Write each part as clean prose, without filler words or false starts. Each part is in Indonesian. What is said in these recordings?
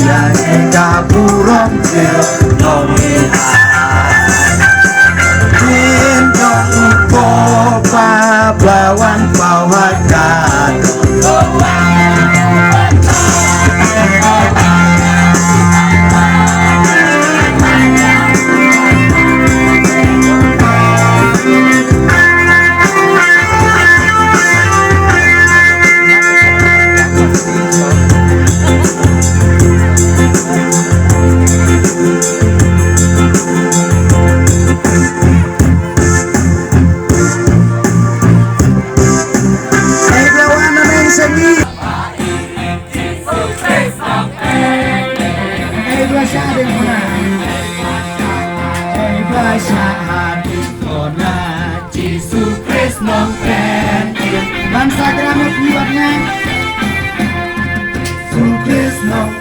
yang kaburong sil nomian Indong popa blawan pawakan Bangsa keramat buatnya Sukris nong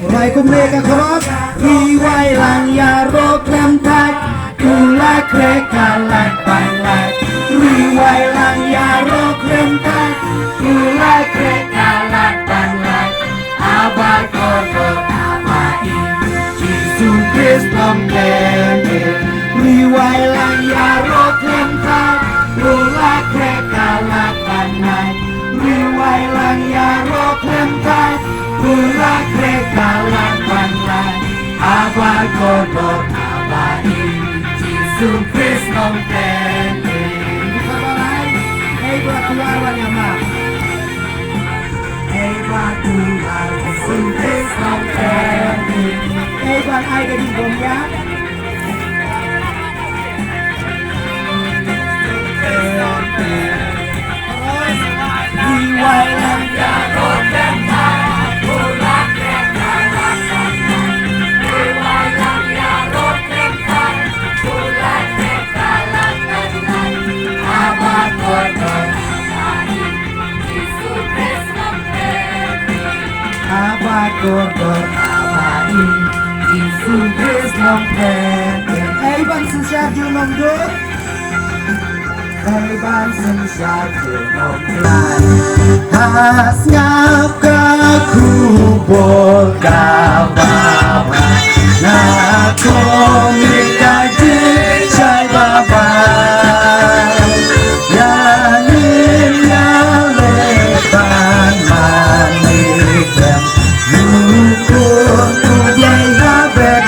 mulai kumreka kerot Riwai lang ya rok lem tak Kulai kreka lak panglak Riwai lang ya rok lem tak Kulai kreka lak panglak Abai kotor abai Sukris nong Riwai lang ya rok lem tak Kulai kreka lak panglak Riwai lang ya rok lem tak Kulai kreka lak panglak Abai kotor abai Sukris nong Hei buat keluarga mah Hei buat keluarga Sukris nong Hei buat ai gadis gomya Riwai lang ya rok lem tak Kulai kreka lak panglak Riwai lang ya rok lem tak Kulai kreka lak panglak Abai kotor Abai kotor abai Sukris nong Hei bang sensaju nong do Hei bang sensaju nong Has ngap kaku bol kawawa Ngaku mikaji cai baba Yanin ngalepan manikam Nukur kublai habet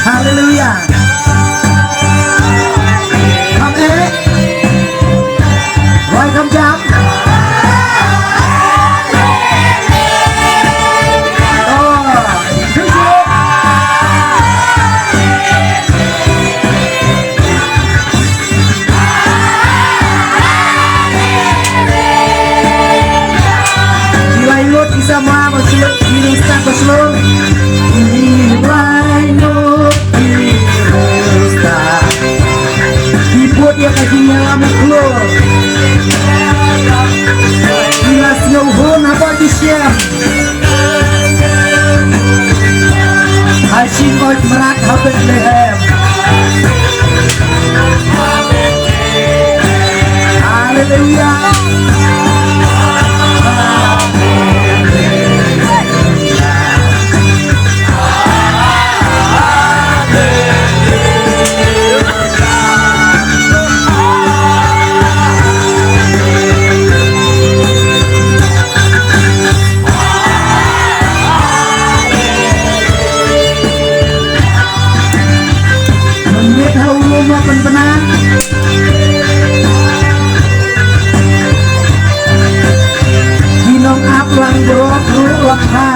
Haleluya Roy không dám Nilai lut bisa mau sulit dirusak berselur Nilai lut dirusak Dibuat ya kajinya lama keluar Bila sinuhun apa di siap Hasim oi merat habis lehem Haleluya Penang Dinong aplang berok lekha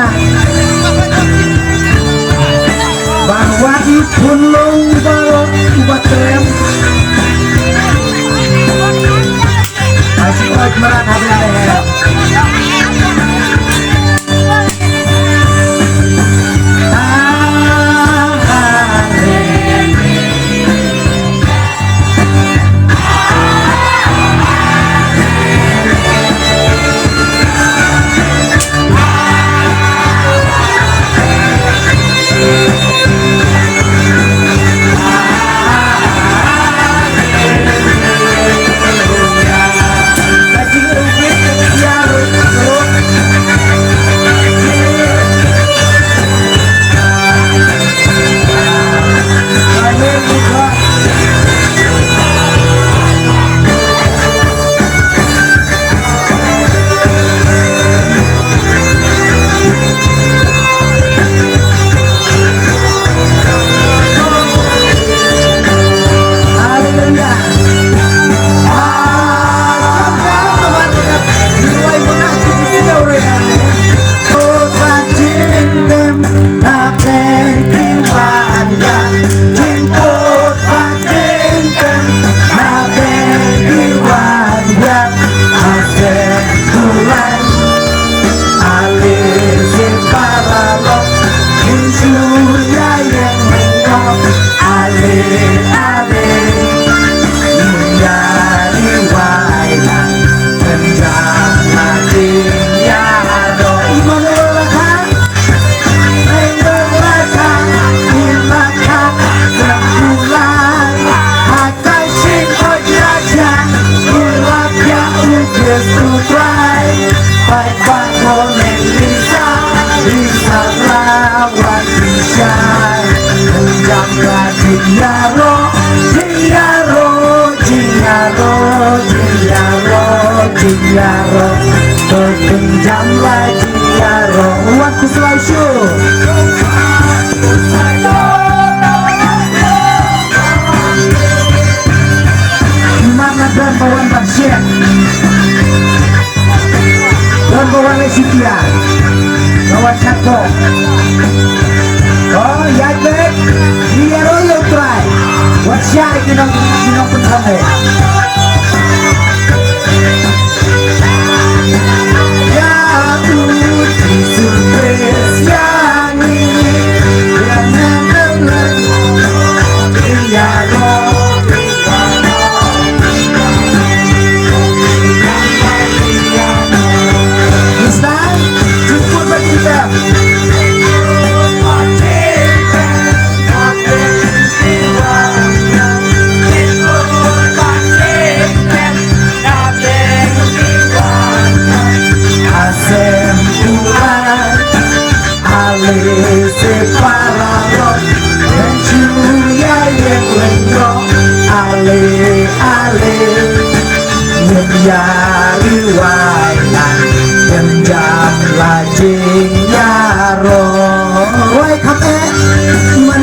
Bahwa ipun long balok ubat krem Asik oi merat habis lehem Pai pagone Risa lawan Risa Undang lagi Jingaro Terpinjam lagi Jingaro Waktu Selaisyu Mana dan bawaan Basyek dan bawaan Lesitia bawaan Cako oh ya baik dia royal try buat syari kinong pensamai ya uji surprise yang ini yang mengenai dia separado Mencuri air lenggo Ale Menyari wainan Penjam lajing nyaro Wai kate